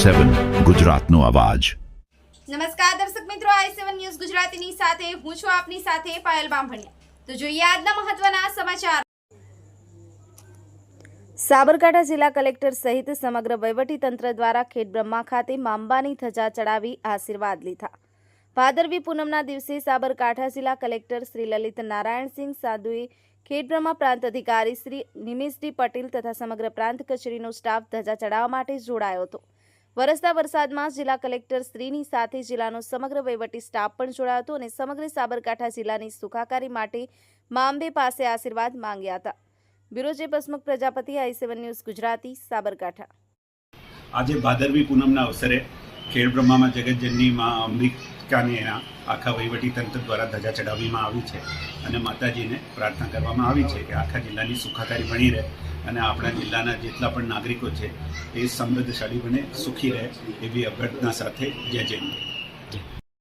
i7 ગુજરાતનો અવાજ। નમસ્કાર દર્શક મિત્રો, i7 ન્યૂઝ ગુજરાતીની સાથે હું છું આપની સાથે પાયલ બામભણિયા। તો જોઈએ આજના મહત્વના સમાચાર। સાબરકાંઠા જિલ્લા કલેક્ટર સહિત સમગ્ર વહીવટીતંત્ર દ્વારા ખેડબ્રહ્મા ખાતે માંબાની ધજા ચડાવી આશીર્વાદ લીધા। ભાદરવી પૂનમના દિવસે સાબરકાંઠા જિલ્લા કલેક્ટર શ્રી લલિત નારાયણસિંહ સાધુએ ખેડબ્રહ્મા પ્રાંત અધિકારી શ્રી નિમેશજી પટેલ તથા સમગ્ર પ્રાંત કચેરીનો સ્ટાફ ધજા ચડાવવા માટે જોડાયો હતો। વરસતા વરસાદમાં જિલ્લા કલેક્ટર શ્રીની સાથે જિલ્લાનો સમગ્ર વહીવટી સ્ટાફ પણ જોડાયો હતો અને સમગ્ર સાબરકાંઠા જિલ્લાની સુખાકારી માટે મા અંબે પાસે આશીર્વાદ માંગ્યા હતા। Bureau chief Hasmukh Prajapati, i7 news Gujarati, Sabarkantha. આજે ભાદરવી પૂનમના અવસરે ખેડબ્રહ્મામાં જગતજનની મા અંબિકાને આખા વહીવટીતંત્ર દ્વારા ધજા ચડાવવામાં આવી છે અને માતાજીને પ્રાર્થના કરવામાં આવી છે કે આખા જિલ્લાની સુખાકારી બની રહે અને આપણા જિલ્લાના જેટલા પણ નાગરિકો છે એ સમૃદ્ધશાળી બને, સુખી રહે, એવી અભ્યર્થના સાથે જય જય।